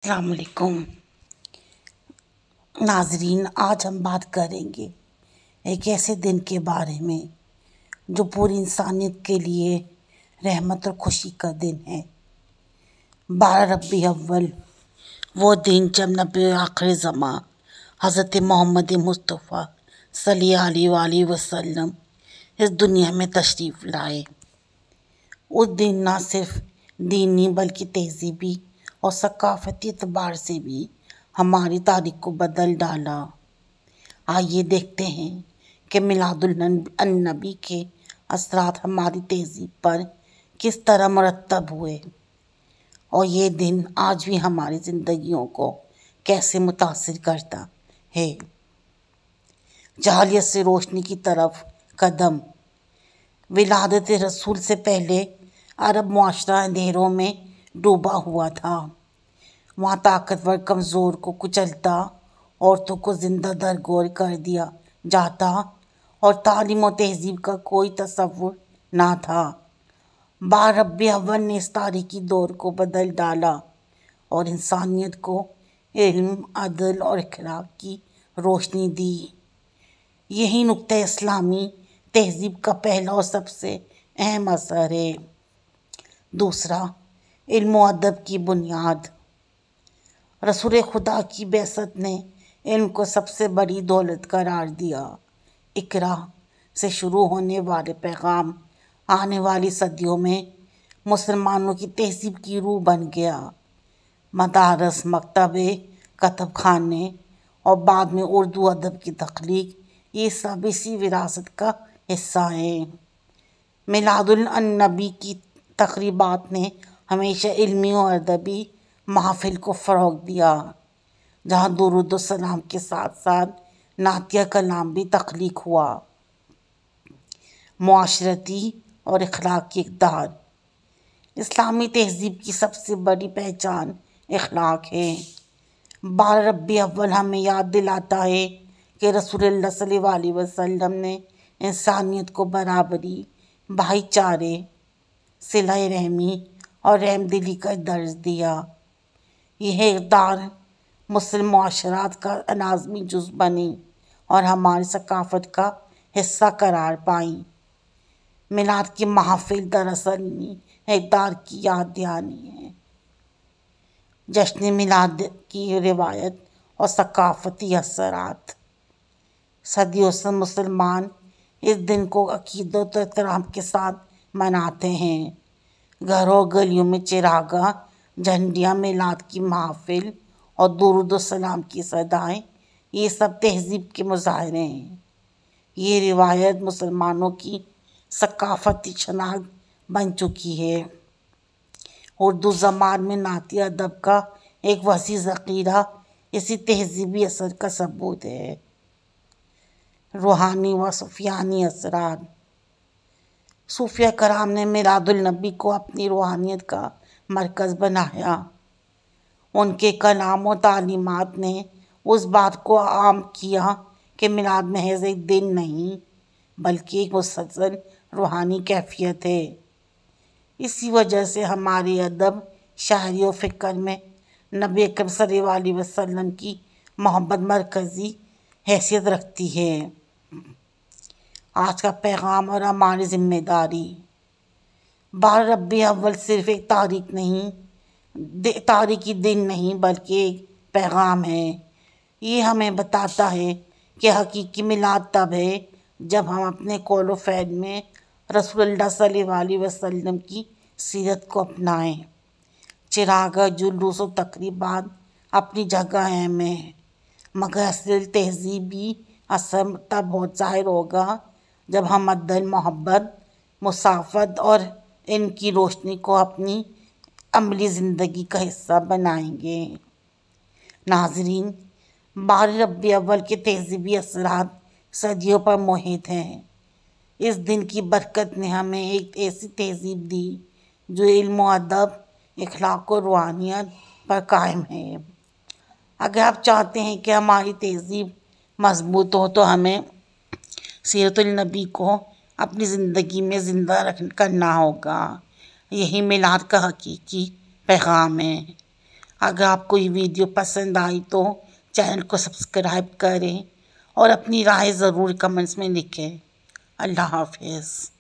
السلام علیکم ناظرین، آج ہم بات کریں گے ایک ایسے دن کے بارے میں جو پوری انسانیت کے لیے رحمت اور خوشی کا دن ہے۔ 12 ربیع الاول، وہ دن جب نبی آخر زماں حضرت محمد مصطفیٰ صلی اللہ علیہ وآلہ وسلم اس دنیا میں تشریف لائے۔ اس دن نہ صرف دینی بلکہ تہذیبی اور ثقافتی اعتبار سے بھی ہماری تاریخ کو بدل ڈالا۔ آئیے دیکھتے ہیں کہ میلاد النبی کے اثرات ہماری تہذیب پر کس طرح مرتب ہوئے اور یہ دن آج بھی ہماری زندگیوں کو کیسے متاثر کرتا ہے۔ جہالت سے روشنی کی طرف قدم۔ ولادت رسول سے پہلے عرب معاشرہ اندھیروں میں ڈوبا ہوا تھا۔ وہاں طاقتور کمزور کو کچلتا، عورتوں کو زندہ درگور کر دیا جاتا اور تعلیم و تہذیب کا کوئی تصور نہ تھا۔ 12 ربیع الاول نے اس تاریخی دور کو بدل ڈالا اور انسانیت کو علم، عدل اور اخلاق کی روشنی دی۔ یہی نقطہ اسلامی تہذیب کا پہلا اور سب سے اہم اثر ہے۔ دوسرا، علم و ادب کی بنیاد۔ رسول خدا کی بعثت نے علم کو سب سے بڑی دولت قرار دیا۔ اقرا سے شروع ہونے والے پیغام آنے والی صدیوں میں مسلمانوں کی تہذیب کی روح بن گیا۔ مدارس، مکتبے، کتب خانے اور بعد میں اردو ادب کی تخلیق، یہ سب اسی وراثت کا حصہ ہیں۔ میلاد النبی کی تقریبات نے ہمیشہ علمی اور ادبی محافل کو فروغ دیا، جہاں درود و سلام کے ساتھ ساتھ نعتیہ کلام بھی تخلیق ہوا۔ معاشرتی اور اخلاقی اقدار۔ اسلامی تہذیب کی سب سے بڑی پہچان اخلاق ہے۔ 12 ربیع الاول ہمیں یاد دلاتا ہے کہ رسول اللہ صلی اللہ علیہ وسلم نے انسانیت کو برابری، بھائی چارے، صلہ رحمی اور رحم دلی کا درس دیا۔ یہ اقدار مسلم معاشرات کا لازمی جز بنی اور ہماری ثقافت کا حصہ قرار پائیں۔ میلاد کی محافل دراصل انہی اقدار کی یاد دہانی ہے۔ جشن میلاد کی روایت اور ثقافتی اثرات۔ صدیوں سے مسلمان اس دن کو عقیدت و احترام کے ساتھ مناتے ہیں۔ گھروں اور گلیوں میں چراغاں، جھنڈیاں، میلاد کی محافل اور درود و سلام کی صدائیں، یہ سب تہذیب کے مظاہرے ہیں۔ یہ روایت مسلمانوں کی ثقافتی شناخت بن چکی ہے۔ اردو زبان میں نعتیہ ادب کا ایک وسیع ذخیرہ اسی تہذیبی اثر کا ثبوت ہے۔ روحانی و صوفیانی اثرات۔ صوفیہ کرام نے میلاد النبی کو اپنی روحانیت کا مرکز بنایا۔ ان کے کلام و تعلیمات نے اس بات کو عام کیا کہ میلاد محض ایک دن نہیں بلکہ ایک مسلسل روحانی کیفیت ہے۔ اسی وجہ سے ہمارے ادب، شاعری و فکر میں نبی اکرم صلی اللہ علیہ وسلم کی محبت مرکزی حیثیت رکھتی ہے۔ آج کا پیغام اور ہماری ذمہ داری۔ 12 ربیع الاول صرف ایک تاریخی دن نہیں بلکہ ایک پیغام ہے۔ یہ ہمیں بتاتا ہے کہ حقیقی میلاد تب ہے جب ہم اپنے قول و فعل میں رسول اللہ صلی اللہ علیہ وسلم کی سیرت کو اپنائیں۔ چراغ، جلوس و تقریبات اپنی جگہ اہم ہیں، مگر اصل تہذیبی اثر تب ظاہر ہوگا جب ہم عدل، محبت، مساوات اور علم کی روشنی کو اپنی عملی زندگی کا حصہ بنائیں گے۔ ناظرین، 12 ربیع الاول کے تہذیبی اثرات صدیوں پر محیط ہیں۔ اس دن کی برکت نے ہمیں ایک ایسی تہذیب دی جو علم و ادب، اخلاق و روحانیت پر قائم ہے۔ اگر آپ چاہتے ہیں کہ ہماری تہذیب مضبوط ہو تو ہمیں سیرت النبی کو اپنی زندگی میں زندہ کرنا ہوگا۔ یہی میلاد کا حقیقی پیغام ہے۔ اگر آپ کو یہ ویڈیو پسند آئی تو چینل کو سبسکرائب کریں اور اپنی رائے ضرور کمنٹس میں لکھیں۔ اللہ حافظ۔